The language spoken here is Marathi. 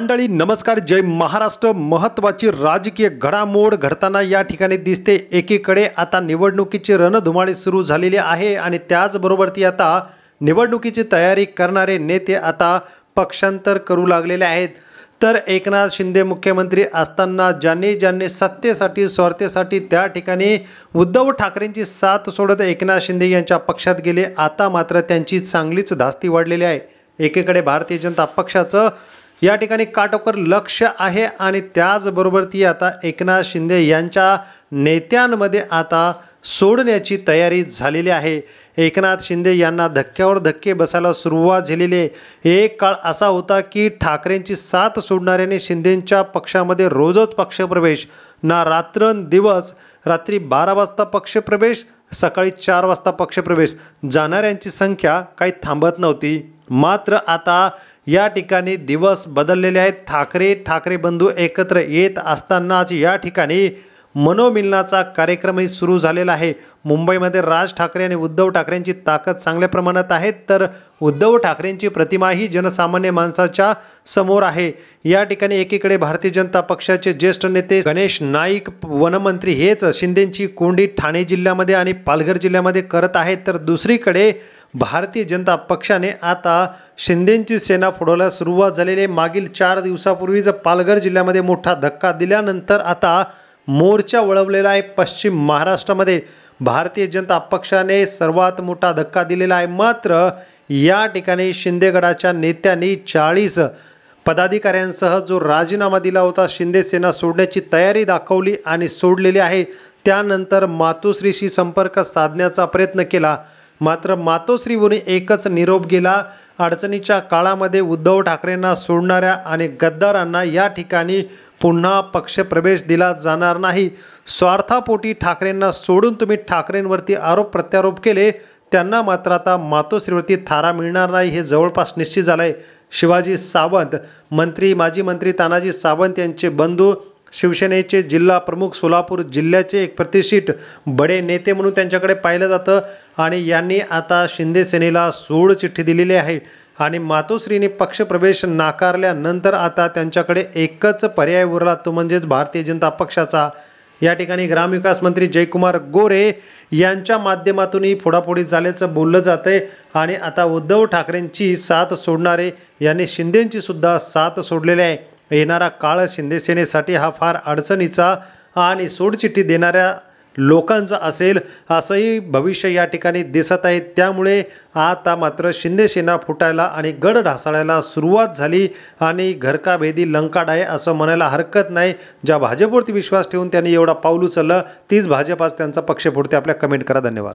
मंडळी नमस्कार, जय महाराष्ट्र। महत्त्वाची राजकीय घडामोड घडताना या ठिकाणी दिसते। एकीकडे आता निवडणुकीची रणधुमाळी सुरू झालेली आहे आणि त्याचबरोबर ती आता निवडणुकीची तयारी करणारे नेते आता पक्षांतर करू लागलेले आहेत। तर एकनाथ शिंदे मुख्यमंत्री असताना ज्यांनी सत्तेसाठी स्वार्थासाठी त्या ठिकाणी उद्धव ठाकरेंची साथ सोडत एकनाथ शिंदे यांच्या पक्षात गेले, आता मात्र त्यांची चांगलीच धास्ती वाढलेली आहे। एकीकडे भारतीय जनता पक्षाचं या ठिकाणी काटेकोर लक्ष आहे आणि त्याचबरोबर ती आता एकनाथ शिंदे यांच्या नेत्यांमध्ये आता सोडण्याची तयारी झालेली आहे। एकनाथ शिंदे यांना धक्क्यावर धक्के बसायला सुरुवात झालेली आहे। एक काळ असा होता की ठाकरेंची साथ सोडणाऱ्याने शिंदेंच्या पक्षामध्ये रोजच पक्षप्रवेश, ना रात्रंदिवस, रात्री 12 वाजता पक्षप्रवेश, सकाळी 4 वाजता पक्षप्रवेश, जाणाऱ्यांची संख्या काही थांबत नव्हती। मात्र आता या ठिकाणी दिवस बदललेले आहेत। ठाकरे बंधू एकत्र येत असतानाच या ठिकाणी मनोमिलनाचा कार्यक्रमही सुरू झालेला आहे। मुंबईमध्ये राज ठाकरे आणि उद्धव ठाकरेंची ताकद चांगल्या प्रमाणात आहे, तर उद्धव ठाकरेंची प्रतिमाही जनसामान्य माणसाच्या समोर आहे। या ठिकाणी एकीकडे भारतीय जनता पक्षाचे ज्येष्ठ नेते गणेश नाईक वनमंत्री हेच शिंदेंची कोंडी ठाणे जिल्ह्यामध्ये आणि पालघर जिल्ह्यामध्ये करत आहेत, तर दुसरीकडे भारतीय जनता पक्षाने आता शिंदेंची सेना फोडायला सुरुवात झालेली आहे। मागील 4 दिवसापूर्वीच पालघर जिल्ह्यामध्ये मोठा धक्का दिल्यानंतर आता मोर्चा वळवलेला आहे। पश्चिम महाराष्ट्रामध्ये भारतीय जनता पक्षाने सर्वात मोठा धक्का दिलेला आहे। मात्र या ठिकाणी शिंदेगडाच्या नेत्यांनी 40 पदाधिकाऱ्यांसह जो राजीनामा दिला होता, शिंदे सेना सोडण्याची तयारी दाखवली आणि सोडलेली आहे। त्यानंतर मातोश्रीशी संपर्क साधण्याचा प्रयत्न केला, मात्र मातोश्रीवरून एकच निरोप गेला, अडचणीच्या काळामध्ये उद्धव ठाकरेंना सोडणाऱ्या आणि गद्दारांना या ठिकाणी पुन्हा पक्षप्रवेश दिला जाणार नाही। स्वार्थापोटी ठाकरेंना सोडून तुम्ही ठाकरेंवरती आरोप प्रत्यारोप केले, त्यांना मात्र आता मातोश्रीवरती थारा मिळणार नाही, हे जवळपास निश्चित झालं आहे। शिवाजी सावंत माजी मंत्री तानाजी सावंत यांचे बंधू, शिवसेनेचे जिल्हा प्रमुख, सोलापूर जिल्ह्याचे एक प्रतिष्ठित बडे नेते म्हणून त्यांच्याकडे पाहिलं जातं आणि यांनी आता शिंदे सेनेला सोड चिठ्ठी दिलेली आहे आणि मातोश्रीने पक्षप्रवेश नाकारल्यानंतर आता त्यांच्याकडे एकच पर्याय उरला, तो म्हणजेच भारतीय जनता पक्षाचा। या ठिकाणी ग्रामविकास मंत्री जयकुमार गोरे यांच्या माध्यमातूनही फोडाफोडी झाल्याचं बोललं जातंय आणि आता उद्धव ठाकरेंची साथ सोडणारे यांनी शिंदेंची सुद्धा साथ सोडलेली आहे। येणारा काळ शिंदे सेनेसाठी हा फार अडचणीचा आणि सोडचिठ्ठी देणाऱ्या लोकांचा असेल असंही भविष्य या ठिकाणी दिसत आहे। त्यामुळे आता मात्र शिंदे सेना फुटायला आणि गड ढासळायला सुरुवात झाली आणि घर का भेदी लंका डाय असं म्हणायला हरकत नाही। ज्या भाजपवरती विश्वास ठेवून त्यांनी एवढा पाऊल उचललं, तीच भाजप आज त्यांचा पक्ष फोडते। आपल्या कमेंट करा, धन्यवाद।